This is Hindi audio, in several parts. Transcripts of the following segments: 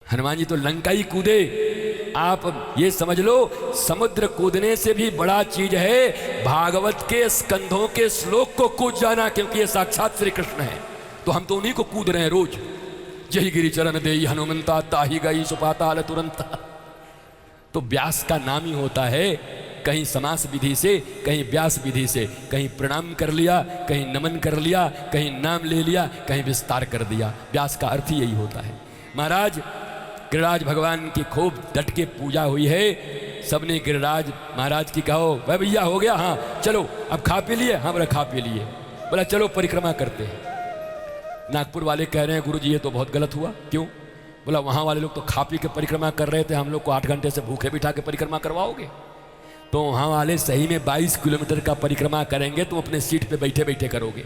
हनुमान जी तो लंका ही कूदे। आप ये समझ लो समुद्र कूदने से भी बड़ा चीज है भागवत के स्कंधों के श्लोक को कूद जाना, क्योंकि ये साक्षात श्री कृष्ण है। तो हम तो उन्हीं को कूद रहे हैं रोज। जही गिरि चरण देई हनुमंता ताही गई सुपाताल तुरंत। तो व्यास का नाम ही होता है, कहीं समास विधि से, कहीं व्यास विधि से, कहीं प्रणाम कर लिया, कहीं नमन कर लिया, कहीं नाम ले लिया, कहीं विस्तार कर दिया। व्यास का अर्थ ही यही होता है। महाराज गिरिराज भगवान की खूब डट के पूजा हुई है। सबने गिरिराज महाराज की कहो भाई भैया हो गया, हाँ चलो अब खा पी लिए, हाँ बोला खा पी लिए, बोला चलो परिक्रमा करते हैं। नागपुर वाले कह रहे हैं गुरु जी ये तो बहुत गलत हुआ। क्यों? बोला वहाँ वाले लोग तो खा पी के परिक्रमा कर रहे थे, हम लोग को 8 घंटे से भूखे बिठा के परिक्रमा करवाओगे? तो वहाँ वाले सही में 22 किलोमीटर का परिक्रमा करेंगे, तुम अपने सीट पे बैठे बैठे करोगे,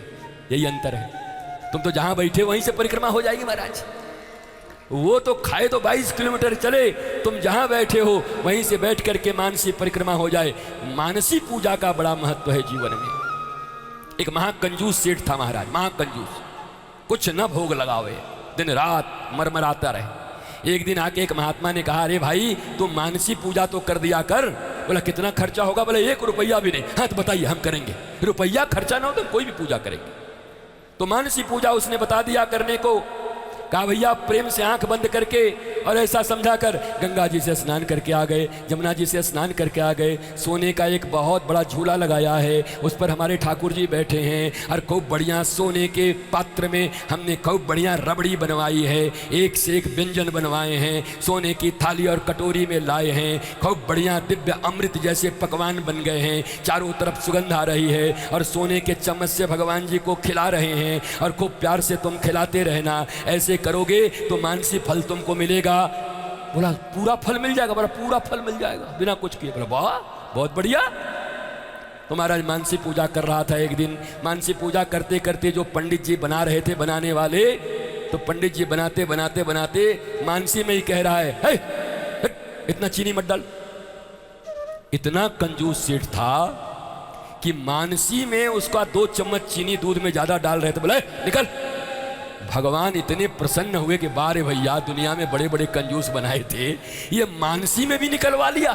यही अंतर है। तुम तो जहाँ बैठे वहीं से परिक्रमा हो जाएगी महाराज। वो तो खाए तो 22 किलोमीटर चले, तुम जहाँ बैठे हो वहीं से बैठ करके मानसी परिक्रमा हो जाए। मानसी पूजा का बड़ा महत्व है जीवन में। एक महाकंजूस सेठ था महाराज, महाकंजूस, कुछ न भोग लगावे, दिन रात मरमराता रहे। एक दिन आके एक महात्मा ने कहा अरे भाई तुम मानसी पूजा तो कर दिया कर। बोला कितना खर्चा होगा? बोला 1 रुपया भी नहीं। हाँ तो बताइए हम करेंगे। रुपया खर्चा ना हो तो कोई भी पूजा करेंगे। तो मानसी पूजा उसने बता दिया करने को। कहा भैया प्रेम से आंख बंद करके और ऐसा समझा कर गंगा जी से स्नान करके आ गए, जमुना जी से स्नान करके आ गए। सोने का एक बहुत बड़ा झूला लगाया है, उस पर हमारे ठाकुर जी बैठे हैं और खूब बढ़िया सोने के पात्र में हमने खूब बढ़िया रबड़ी बनवाई है, एक से एक व्यंजन बनवाए हैं, सोने की थाली और कटोरी में लाए हैं, खूब बढ़िया दिव्य अमृत जैसे पकवान बन गए हैं, चारों तरफ सुगंध आ रही है और सोने के चम्मच से भगवान जी को खिला रहे हैं और खूब प्यार से तुम खिलाते रहना। ऐसे करोगे तो मानसी फल तुमको मिलेगा। बोला पूरा फल मिल जाएगा? बोला पूरा फल मिल जाएगा बिना कुछ किए। बोला वाह बहुत बढ़िया। तो महाराज मानसी पूजा कर रहा था। एक दिन मानसी पूजा करते करते जो पंडित जी बना रहे थे, बनाने वाले, तो पंडित जी बनाते बनाते बनाते मानसी में ही कह रहा है इतना चीनी मत डाल। इतना कंजूस सेठ था कि मानसी में उसका 2 चम्मच चीनी दूध में ज्यादा डाल रहे थे। बोले निकल। भगवान इतने प्रसन्न हुए कि बारे भैया दुनिया में बड़े बड़े कंजूस बनाए थे, ये मानसी में भी निकलवा लिया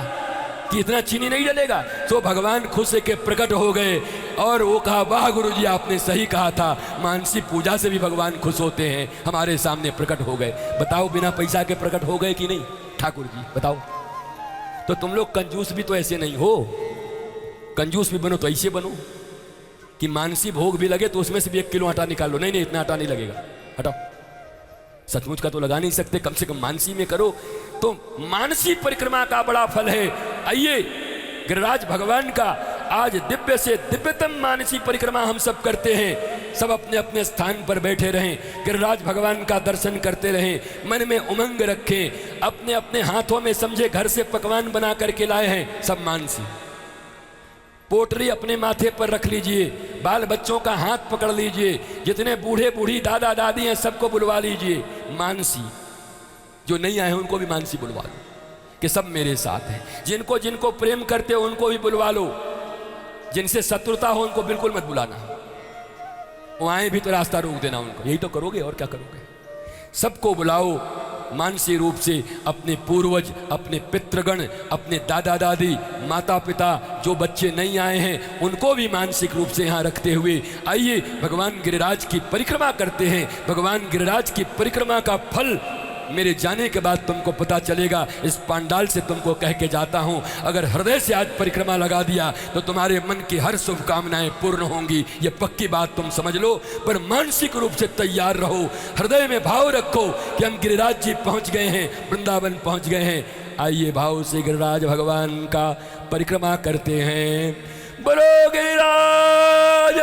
कि इतना चीनी नहीं डलेगा। तो भगवान खुश के प्रकट हो गए और वो कहा वाह गुरु जी आपने सही कहा था, मानसी पूजा से भी भगवान खुश होते हैं। हमारे सामने प्रकट हो गए। बताओ बिना पैसा के प्रकट हो गए कि नहीं ठाकुर जी? बताओ। तो तुम लोग कंजूस भी तो ऐसे नहीं हो, कंजूस भी बनो तो ऐसे बनो कि मानसी भोग भी लगे तो उसमें से भी 1 किलो आटा निकाल लो। नहीं नहीं इतना आटा नहीं लगेगा, हटाओ। सचमुच का तो लगा नहीं सकते, कम से कम मानसी में करो। तो मानसी परिक्रमा का बड़ा फल है। आइए गिरिराज भगवान का आज दिव्य से दिव्यतम मानसी परिक्रमा हम सब करते हैं। सब अपने अपने स्थान पर बैठे रहें, गिरिराज भगवान का दर्शन करते रहें, मन में उमंग रखें। अपने अपने हाथों में समझे घर से पकवान बना करके लाए हैं सब मानसी। पोटरी अपने माथे पर रख लीजिए, बाल बच्चों का हाथ पकड़ लीजिए, जितने बूढ़े बूढ़ी दादा दादी हैं सबको बुलवा लीजिए। मानसी जो नहीं आए हैं उनको भी मानसी बुलवा लो कि सब मेरे साथ हैं। जिनको जिनको प्रेम करते हो उनको भी बुलवा लो, जिनसे शत्रुता हो उनको बिल्कुल मत बुलाना। वो आए भी तो रास्ता रोक देना उनको। यही तो करोगे और क्या करोगे? सबको बुलाओ मानसी रूप से। अपने पूर्वज, अपने पितृगण, अपने दादा दादी, माता पिता, जो बच्चे नहीं आए हैं उनको भी मानसिक रूप से यहाँ रखते हुए आइए भगवान गिरिराज की परिक्रमा करते हैं। भगवान गिरिराज की परिक्रमा का फल मेरे जाने के बाद तुमको पता चलेगा। इस पांडाल से तुमको कह के जाता हूँ, अगर हृदय से आज परिक्रमा लगा दिया तो तुम्हारे मन की हर शुभकामनाएं पूर्ण होंगी। ये पक्की बात तुम समझ लो। पर मानसिक रूप से तैयार रहो, हृदय में भाव रखो कि हम गिरिराज जी पहुँच गए हैं, वृंदावन पहुँच गए हैं। आइए भाव से गिरिराज भगवान का परिक्रमा करते हैं। बोलो गिरिराज